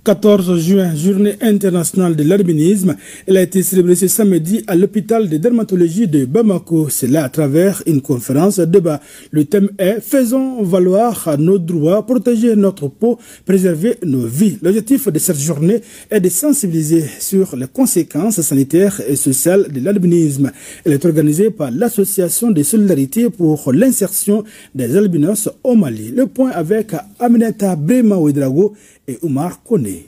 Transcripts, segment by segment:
14 juin, journée internationale de l'albinisme. Elle a été célébrée ce samedi à l'hôpital de dermatologie de Bamako. C'est là à travers une conférence débat. Le thème est « Faisons valoir nos droits, protéger notre peau, préserver nos vies ». L'objectif de cette journée est de sensibiliser sur les conséquences sanitaires et sociales de l'albinisme. Elle est organisée par l'Association de solidarité pour l'insertion des albinos au Mali. Le point avec Aminata Brema-Ouedrago et Oumar Koné.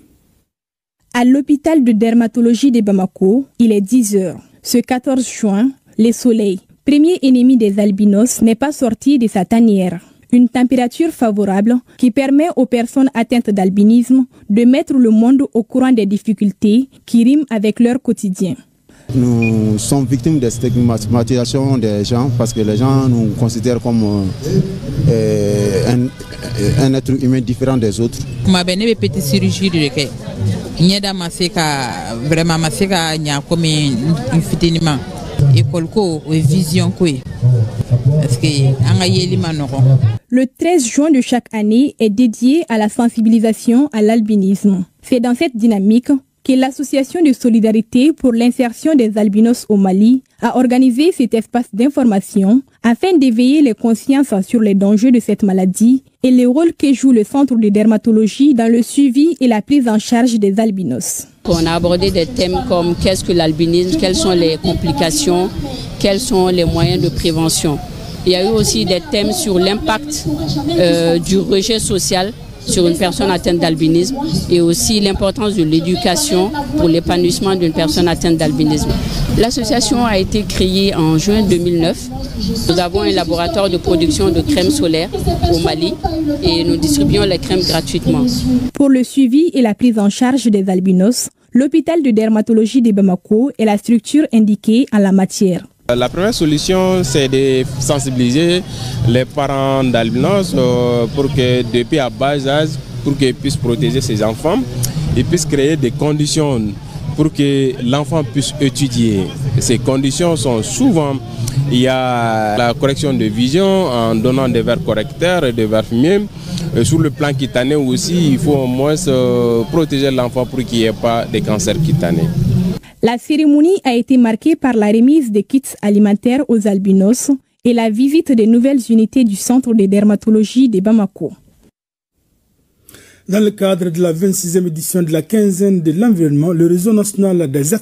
À l'hôpital de dermatologie de Bamako, il est 10 heures. Ce 14 juin, le soleil, premier ennemi des albinos, n'est pas sorti de sa tanière. Une température favorable qui permet aux personnes atteintes d'albinisme de mettre le monde au courant des difficultés qui riment avec leur quotidien. Nous sommes victimes de stigmatisation des gens parce que les gens nous considèrent comme un être humain différent des autres. Ma belle petite chirurgie de l'équerre. Il y a vraiment comme un fitinement. École ko vision ko parce que le 13 juin de chaque année est dédié à la sensibilisation à l'albinisme. C'est dans cette dynamique que l'Association de solidarité pour l'insertion des albinos au Mali a organisé cet espace d'information afin d'éveiller les consciences sur les dangers de cette maladie et le rôle que joue le centre de dermatologie dans le suivi et la prise en charge des albinos. On a abordé des thèmes comme qu'est-ce que l'albinisme, quelles sont les complications, quels sont les moyens de prévention. Il y a eu aussi des thèmes sur l'impact du rejet social sur une personne atteinte d'albinisme et aussi l'importance de l'éducation pour l'épanouissement d'une personne atteinte d'albinisme. L'association a été créée en juin 2009. Nous avons un laboratoire de production de crèmes solaires au Mali et nous distribuons les crèmes gratuitement. Pour le suivi et la prise en charge des albinos, l'hôpital de dermatologie de Bamako est la structure indiquée en la matière. La première solution, c'est de sensibiliser les parents d'albinos pour que depuis à bas âge, pour qu'ils puissent protéger ses enfants et puissent créer des conditions pour que l'enfant puisse étudier. Ces conditions sont souvent, il y a la correction de vision en donnant des verres correcteurs et des verres fumés. Sur le plan cutané aussi, il faut au moins protéger l'enfant pour qu'il n'y ait pas de cancer cutané. La cérémonie a été marquée par la remise des kits alimentaires aux albinos et la visite des nouvelles unités du centre de dermatologie de Bamako. Dans le cadre de la 26e édition de la quinzaine de l'environnement, le réseau national des